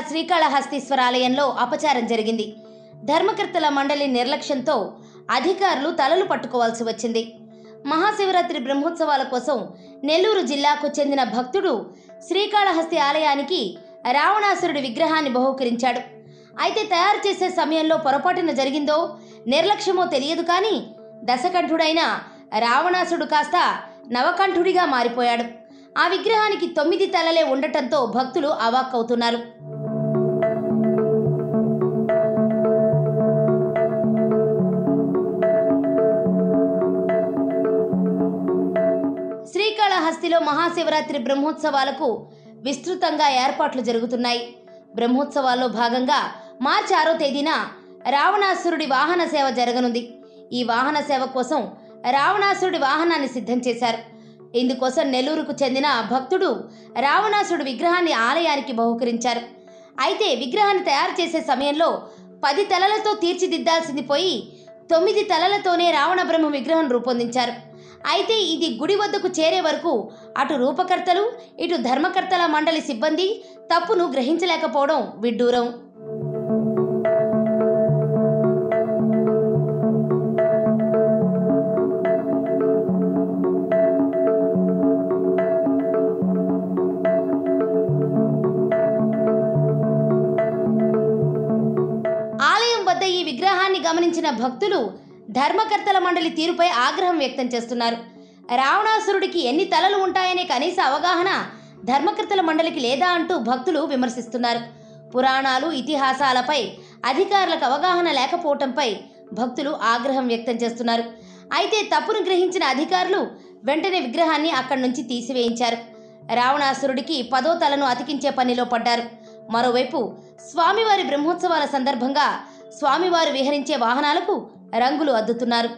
శ్రీకాళహస్తీశ్వర ఆలయంలో అపచారం జరిగింది. ధర్మకర్తల మండలి నిర్లక్ష్యంతో అధికారులు తలలు పట్టుకోవాల్సి వచ్చింది. మహాశివరాత్రి బ్రహ్మోత్సవాల కోసం నెల్లూరు జిల్లాకు చెందిన భక్తుడు శ్రీకాళహస్తి ఆలయానికి రావణాసురుడి విగ్రహాన్ని బహూకరించాడు. అయితే తయారు చేసే సమయంలో పొరపాటున జరిగిందో నిర్లక్ష్యమో తెలియదు కానీ దశకంఠుడైన రావణాసురుడు కాస్త నవకంఠుడిగా మారిపోయాడు. ఆ విగ్రహానికి 9 తలలే ఉండటంతో భక్తులు అవాక్కవుతున్నారు. శ్రీకాళహస్తిలో మహాశివరాత్రి బ్రహ్మోత్సవాలకు విస్తృతంగా ఏర్పాట్లు జరుగుతున్నాయి. బ్రహ్మోత్సవాల్లో భాగంగా మార్చి 6వ తేదీన రావణాసురుడి వాహన సేవ జరగనుంది. ఈ వాహన సేవ కోసం రావణాసురుడి వాహనాన్ని సిద్ధం చేశారు. ఇందుకోసం నెల్లూరుకు చెందిన భక్తుడు రావణాసురుడి విగ్రహాన్ని ఆలయానికి బహూకరించారు. అయితే విగ్రహాన్ని తయారు చేసే సమయంలో 10 తలలతో తీర్చిదిద్దాల్సింది పోయి 9 తలలతోనే రావణ బ్రహ్మ విగ్రహం రూపొందించారు. అయితే ఇది గుడి వద్దకు చేరే వరకు అటు రూపకర్తలు ఇటు ధర్మకర్తల మండలి సిబ్బంది తప్పును గ్రహించలేకపోవడం విడ్డూరం. ఆలయం వద్ద ఈ విగ్రహాన్ని గమనించిన భక్తులు ధర్మకర్తల మండలి తీరుపై ఆగ్రహం వ్యక్తం చేస్తున్నారు. రావణాసురుడికి ఎన్ని తలలు ఉంటాయనే కనీస అవగాహన ధర్మకర్తల మండలికి లేదా అంటూ భక్తులు విమర్శిస్తున్నారు. పురాణాలు ఇతిహాసాలపై అధికారులకు అవగాహన లేకపోవడంపై భక్తులు ఆగ్రహం వ్యక్తం చేస్తున్నారు. అయితే తప్పును గ్రహించిన అధికారులు వెంటనే విగ్రహాన్ని అక్కడి నుంచి తీసివేయించారు. రావణాసురుడికి 10వ తలను అతికించే పనిలో పడ్డారు. మరోవైపు స్వామివారి బ్రహ్మోత్సవాల సందర్భంగా స్వామివారు విహరించే వాహనాలకు రంగులు అద్దుతున్నారు.